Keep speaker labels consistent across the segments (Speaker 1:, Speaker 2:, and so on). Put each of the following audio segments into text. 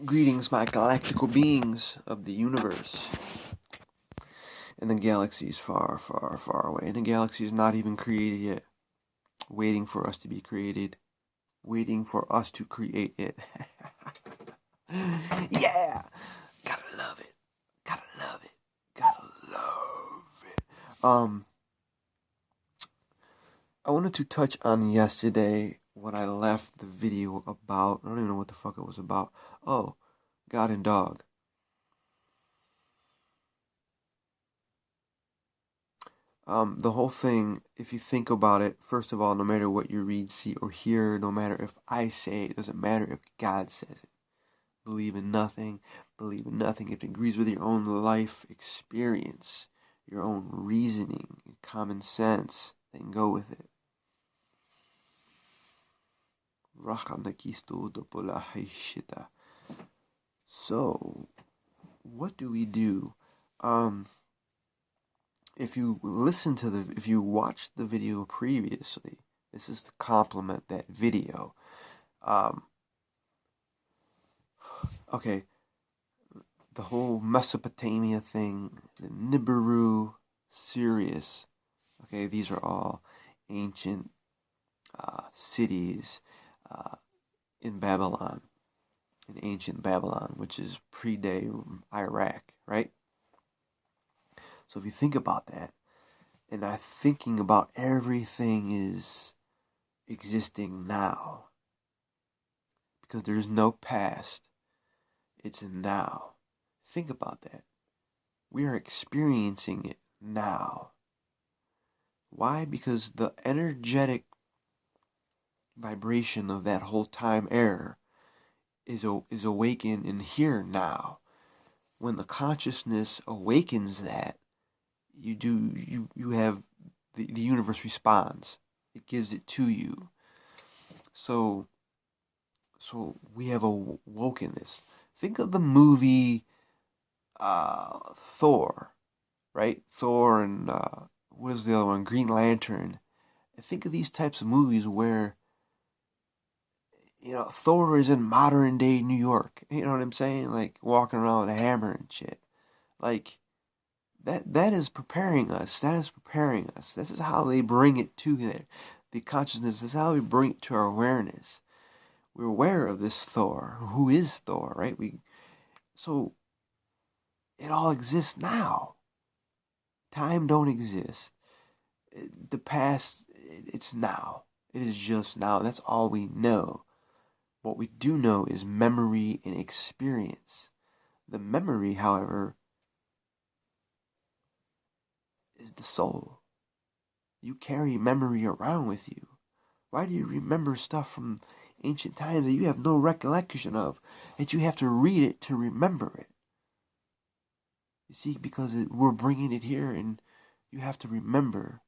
Speaker 1: Greetings, my galactical beings of the universe. And the galaxies far, far, far away. And the galaxy is not even created yet. Waiting for us to be created. Waiting for us to create it. Yeah! Gotta love it. Gotta love it. Gotta love it. I wanted to touch on yesterday what I left the video about. I don't even know what the fuck it was about. Oh, God and dog. The whole thing, if you think about it, first of all, no matter what you read, see, or hear, no matter if I say it, doesn't matter if God says it. Believe in nothing, believe in nothing. If it agrees with your own life experience, your own reasoning, common sense, then go with it. So, what do we do? If you watched the video previously, this is to complement that video. Okay, the whole Mesopotamia thing, the Nibiru, Sirius, okay, these are all ancient cities in Babylon, in ancient Babylon, which is pre-day Iraq, right? So if you think about that, and I'm thinking about everything is existing now, because there's no past, it's now. Think about that. We are experiencing it now. Why? Because the energetic vibration of that whole time era is awakened in here now. When the consciousness awakens that, you have the universe responds. It gives it to you. So we have awoken this. Think of the movie Thor, right? Thor and what is the other one? Green Lantern. I think of these types of movies where, Thor is in modern day New York. You know what I'm saying? Like walking around with a hammer and shit. Like that is preparing us. That is preparing us. This is how they bring it to the consciousness. This is how we bring it to our awareness. We're aware of this Thor. Who is Thor, right? So it all exists now. Time don't exist. The past, it's now. It is just now. That's all we know. What we do know is memory and experience. The memory, however, is the soul. You carry memory around with you. Why do you remember stuff from ancient times that you have no recollection of, that you have to read it to remember it? You see, because we're bringing it here and you have to remember.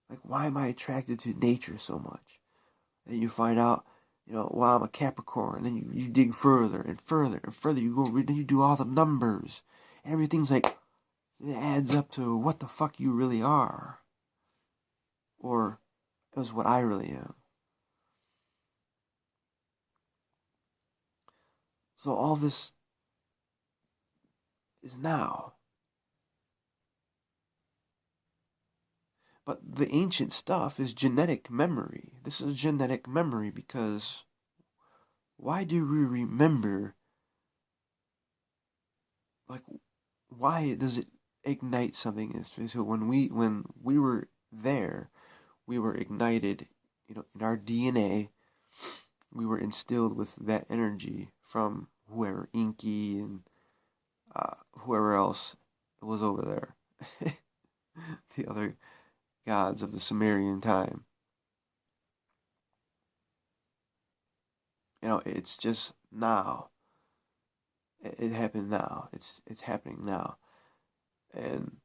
Speaker 1: Like, why am I attracted to nature so much? And you find out, well, I'm a Capricorn. And then you dig further and further and further. You go read, then you do all the numbers. Everything's like, it adds up to what the fuck you really are. Or it was what I really am. So all this is now. But the ancient stuff is genetic memory. This is genetic memory because why do we remember? Like, why does it ignite something? So when we were there, we were ignited, in our DNA. We were instilled with that energy from whoever, Inky and whoever else was over there. The other gods of the Sumerian time. It's just now. It happened now. It's happening now. And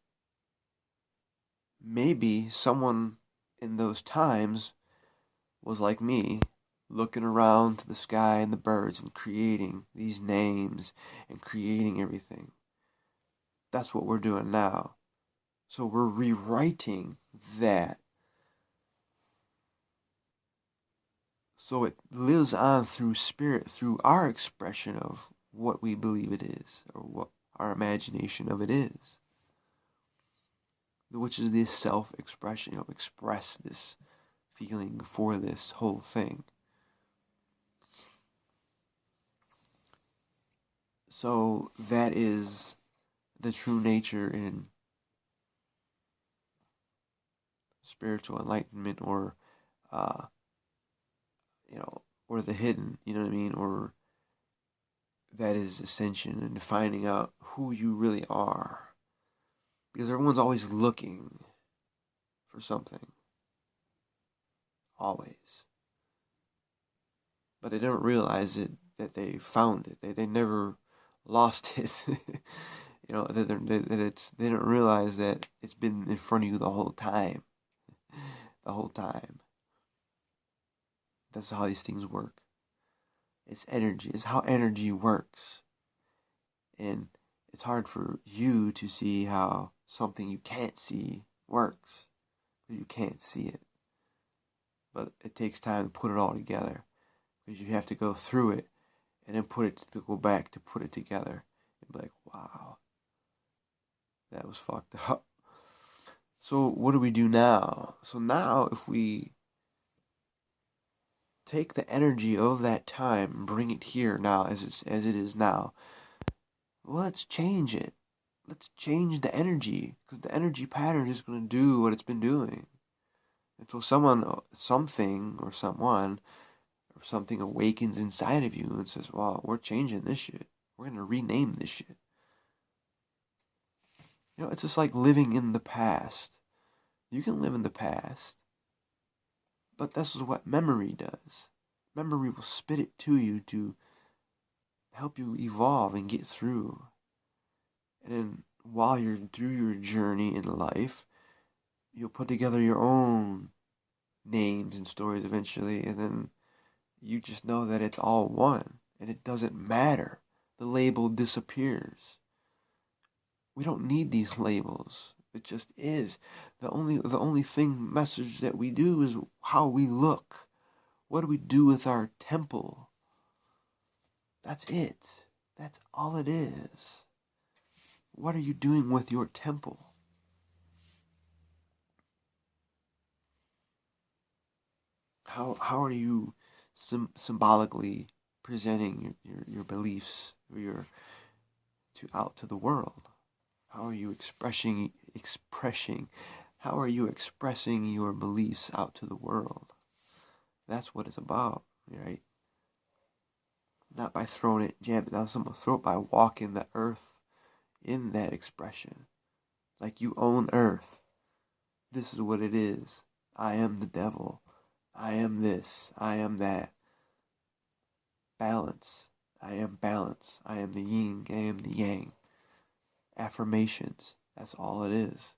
Speaker 1: maybe someone in those times was like me, looking around to the sky and the birds and creating these names and creating everything. That's what we're doing now. So we're rewriting that. So it lives on through spirit, through our expression of what we believe it is, or what our imagination of it is, which is this self-expression, express this feeling for this whole thing. So that is the true nature in spiritual enlightenment, or or the hidden, you know what I mean, or that is ascension, and finding out who you really are. Because everyone's always looking for something. Always. But they don't realize that they found it. They never lost it. They don't realize that it's been in front of you the whole time. The whole time. That's how these things work. It's energy. It's how energy works. And it's hard for you to see how something you can't see works. You can't see it. But it takes time to put it all together. Because you have to go through it and then go back to put it together. And be like, wow. That was fucked up. So what do we do now? So now if we take the energy of that time and bring it here now as it is now, well, let's change it. Let's change the energy, because the energy pattern is going to do what it's been doing. Until something or someone or something awakens inside of you and says, wow, we're changing this shit. We're going to rename this shit. It's just like living in the past. You can live in the past, but this is what memory does. Memory will spit it to you to help you evolve and get through. And then while you're through your journey in life, you'll put together your own names and stories eventually, and then you just know that it's all one, and it doesn't matter. The label disappears. We don't need these labels. It just is. The only message that we do is how we look. What do we do with our temple? That's it. That's all it is. What are you doing with your temple? How are you symbolically presenting your beliefs out to the world? How are you expressing how are you expressing your beliefs out to the world? That's what it's about, right? Not by jamming it down someone's throat, by walking the earth in that expression. Like you own earth. This is what it is. I am the devil. I am this. I am that. Balance. I am balance. I am the yin. I am the yang. Affirmations. That's all it is.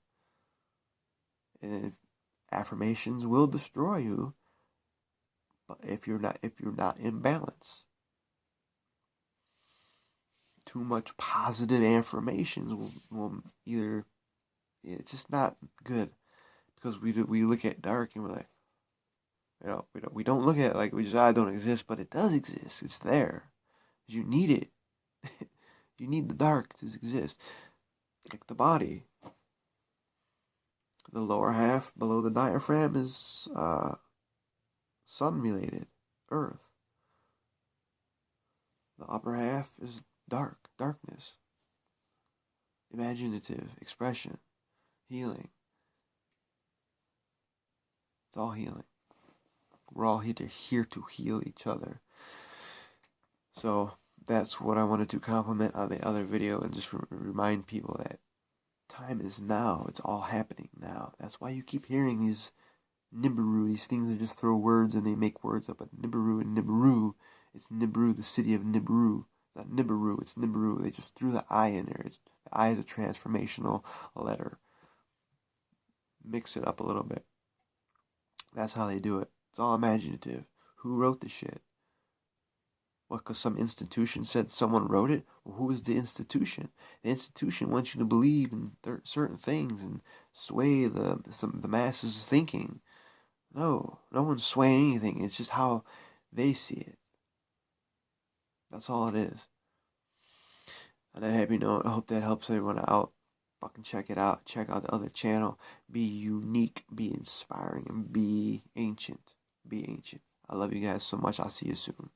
Speaker 1: And affirmations will destroy you, but if you're not in balance. Too much positive affirmations will either, it's just not good, because we look at dark and we're like, we don't look at it like I don't exist, but it does exist. It's there. You need it. You need the dark to exist. Like the body. The lower half below the diaphragm is sun-related, earth. The upper half is darkness. Imaginative, expression, healing. It's all healing. We're all here to heal each other. So that's what I wanted to compliment on the other video, and just remind people that time is now. It's all happening now. That's why you keep hearing these Nibiru, these things that just throw words and they make words up. But Nibiru and Nibiru, it's Nibiru, the city of Nibiru. Not Nibiru, it's Nibiru. They just threw the I in there. The I is a transformational letter. Mix it up a little bit. That's how they do it. It's all imaginative. Who wrote the shit? What, because some institution said someone wrote it? Well, who is the institution? The institution wants you to believe in certain things and sway the masses' thinking. No one's swaying anything. It's just how they see it. That's all it is. On that happy note, I hope that helps everyone out. Fucking check it out. Check out the other channel. Be unique, be inspiring, and be ancient. Be ancient. I love you guys so much. I'll see you soon.